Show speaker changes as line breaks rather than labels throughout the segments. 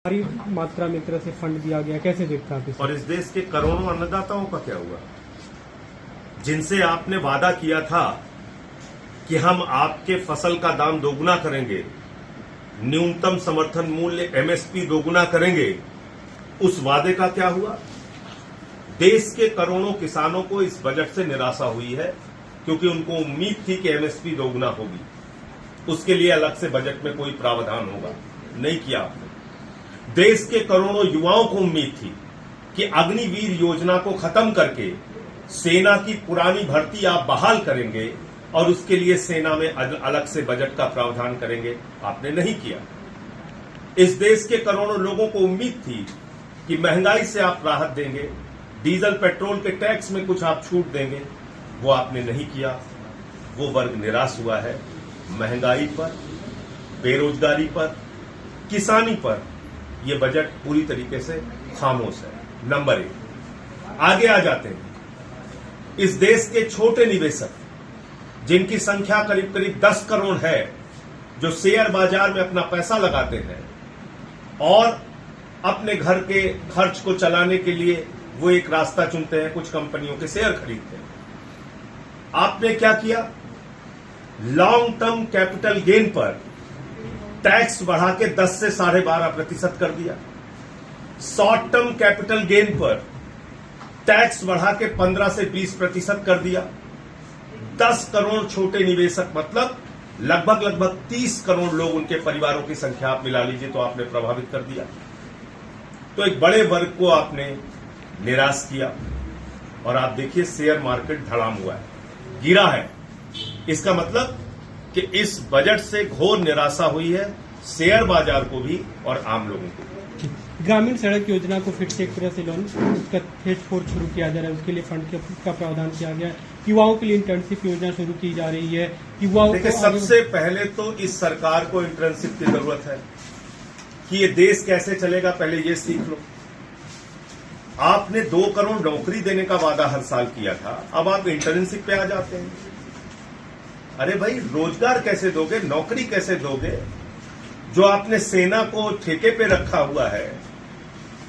भारी मात्रा में एक तरह से फंड दिया गया, कैसे देखते हैं आप इसे?
और इस देश के करोड़ों अन्नदाताओं का क्या हुआ, जिनसे आपने वादा किया था कि हम आपके फसल का दाम दोगुना करेंगे, न्यूनतम समर्थन मूल्य एमएसपी दोगुना करेंगे, उस वादे का क्या हुआ? देश के करोड़ों किसानों को इस बजट से निराशा हुई है, क्योंकि उनको उम्मीद थी कि एमएसपी दोगुना होगी, उसके लिए अलग से बजट में कोई प्रावधान होगा, नहीं किया आपने। देश के करोड़ों युवाओं को उम्मीद थी कि अग्निवीर योजना को खत्म करके सेना की पुरानी भर्ती आप बहाल करेंगे और उसके लिए सेना में अलग से बजट का प्रावधान करेंगे, आपने नहीं किया। इस देश के करोड़ों लोगों को उम्मीद थी कि महंगाई से आप राहत देंगे, डीजल पेट्रोल के टैक्स में कुछ आप छूट देंगे, वो आपने नहीं किया। वो वर्ग निराश हुआ है। महंगाई पर, बेरोजगारी पर, किसानी पर यह बजट पूरी तरीके से खामोश है। नंबर 1, आगे आ जाते हैं। इस देश के छोटे निवेशक, जिनकी संख्या करीब करीब 10 करोड़ है, जो शेयर बाजार में अपना पैसा लगाते हैं और अपने घर के खर्च को चलाने के लिए वो एक रास्ता चुनते हैं, कुछ कंपनियों के शेयर खरीदते हैं। आपने क्या किया? लॉन्ग टर्म कैपिटल गेन पर टैक्स बढ़ा के 10 से 12.5% कर दिया। शॉर्ट टर्म कैपिटल गेन पर टैक्स बढ़ा के 15 से 20% कर दिया। 10 करोड़ छोटे निवेशक, मतलब लगभग 30 करोड़ लोग, उनके परिवारों की संख्या आप मिला लीजिए तो आपने प्रभावित कर दिया। तो एक बड़े वर्ग को आपने निराश किया। और आप देखिए शेयर मार्केट धड़ाम हुआ है, गिरा है। इसका मतलब कि इस बजट से घोर निराशा हुई है शेयर बाजार को भी और आम लोगों को भी।
ग्रामीण सड़क योजना को फिर से एक तरह से लोन उसका फेज 4 शुरू किया जा रहा है, उसके लिए फंड का प्रावधान किया गया है। युवाओं के लिए इंटर्नशिप योजना शुरू की जा रही है। युवाओं
देखिए, सबसे पहले तो इस सरकार को इंटर्नशिप की जरूरत है कि ये देश कैसे चलेगा, पहले ये सीख लो। आपने 2 करोड़ नौकरी देने का वादा हर साल किया था, अब आप इंटर्नशिप पे आ जाते हैं। अरे भाई, रोजगार कैसे दोगे, नौकरी कैसे दोगे? जो आपने सेना को ठेके पे रखा हुआ है,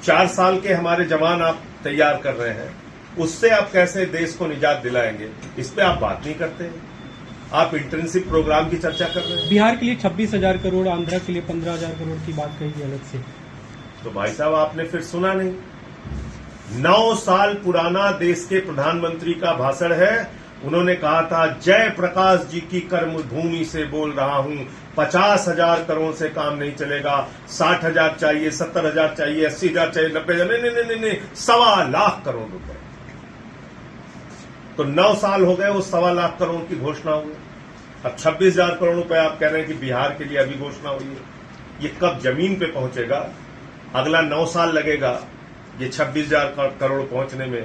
4 साल के हमारे जवान आप तैयार कर रहे हैं, उससे आप कैसे देश को निजात दिलाएंगे? इस पे आप बात नहीं करते हैं। आप इंटर्नशिप प्रोग्राम की चर्चा कर रहे हैं।
बिहार के लिए 26,000 करोड़, आंध्रा के लिए 15,000 करोड़ की बात कही अलग से।
तो भाई साहब, आपने फिर सुना नहीं। 9 साल पुराना देश के प्रधानमंत्री का भाषण है। उन्होंने कहा था, जय प्रकाश जी की कर्म भूमि से बोल रहा हूं, 50,000 करोड़ से काम नहीं चलेगा, 60,000 चाहिए, 70,000 चाहिए, 80,000 चाहिए, 90,000, नहीं, 1.25 लाख करोड़ रुपए। तो 9 साल हो गए, वो 1.25 लाख करोड़ की घोषणा हुई। अब 26,000 करोड़ रुपए आप कह रहे हैं कि बिहार के लिए अभी घोषणा हुई है। ये कब जमीन पे पहुंचेगा? अगला 9 साल लगेगा ये 26,000 करोड़ पहुंचने में,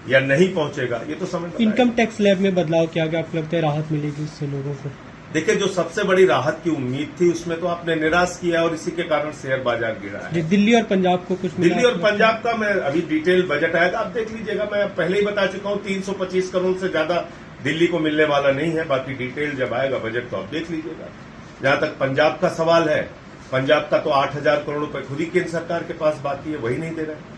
या नहीं पहुंचेगा, ये तो समझ।
इनकम टैक्स स्लैब में बदलाव किया गया, आपको लगता है राहत मिलेगी इससे लोगों को?
देखिए, जो सबसे बड़ी राहत की उम्मीद थी उसमें तो आपने निराश किया और इसी के कारण शेयर बाजार गिरा है।
दिल्ली और पंजाब को कुछ मिला?
दिल्ली और पंजाब का मैं अभी डिटेल बजट आएगा, आप देख लीजिएगा। मैं पहले ही बता चुका हूं, 325 करोड़ से ज्यादा दिल्ली को मिलने वाला नहीं है। बाकी डिटेल जब आएगा बजट तो आप देख लीजिएगा। जहां तक पंजाब का सवाल है, पंजाब का तो 8,000 करोड़ रुपए खुद ही केंद्र सरकार के पास बाकी है, वही नहीं दे रहा है।